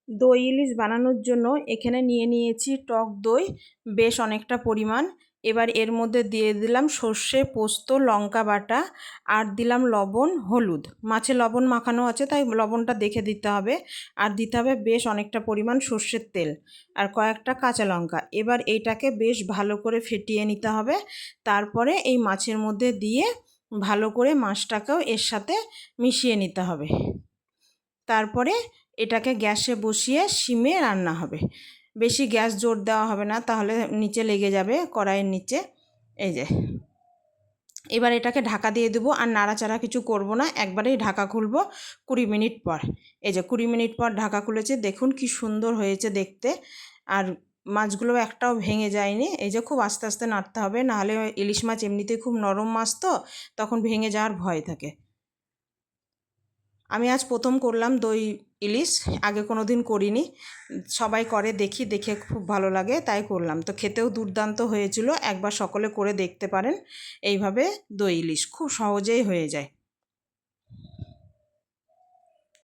দই ইলিশ বানানোর জন্য এখানে নিয়ে নিয়েছি টক দই বেশ অনেকটা পরিমাণ। এবার এর মধ্যে দিয়ে দিলাম সর্ষে, পোস্ত, লঙ্কা বাটা, আর দিলাম লবণ, হলুদ। মাছে লবণ মাখানো আছে তাই লবণটা দেখে দিতে হবে। আর দিতে হবে বেশ অনেকটা পরিমাণ সর্ষের তেল আর কয়েকটা কাঁচা লঙ্কা। এবার এইটাকে বেশ ভালো করে ফেটিয়ে নিতে হবে। তারপরে এই মাছের মধ্যে দিয়ে ভালো করে মাছটাকেও এর সাথে মিশিয়ে নিতে হবে। তারপরে এটাকে গ্যাসে বসিয়ে সিমে রান্না হবে। বেশি গ্যাস জোর দেওয়া হবে না, তাহলে নিচে লেগে যাবে কড়াইয়ের নিচে। এই যে এবার এটাকে ঢাকা দিয়ে দেবো, আর নাড়াচাড়া কিছু করব না, একবারেই ঢাকা খুলবো 20 মিনিট পর। এই যে 20 মিনিট পর ঢাকা খুলেছে, দেখুন কি সুন্দর হয়েছে দেখতে। আর মাছগুলো একটাও ভেঙে যায়নি। এই যে খুব আস্তে আস্তে নাড়তে হবে, নাহলে ইলিশ মাছ এমনিতেই খুব নরম মাছ, তো তখন ভেঙে যাওয়ার ভয় থাকে। আমি আজ প্রথম করলাম দই ইলিশ, আগে কোনো দিন করিনি। সবাই করে দেখে খুব ভালো লাগে তাই করলাম। তো খেতেও দুর্দান্ত হয়েছিল, একবার সকলে করে দেখতে পারেন। এইভাবে দই ইলিশ খুব সহজেই হয়ে যায়।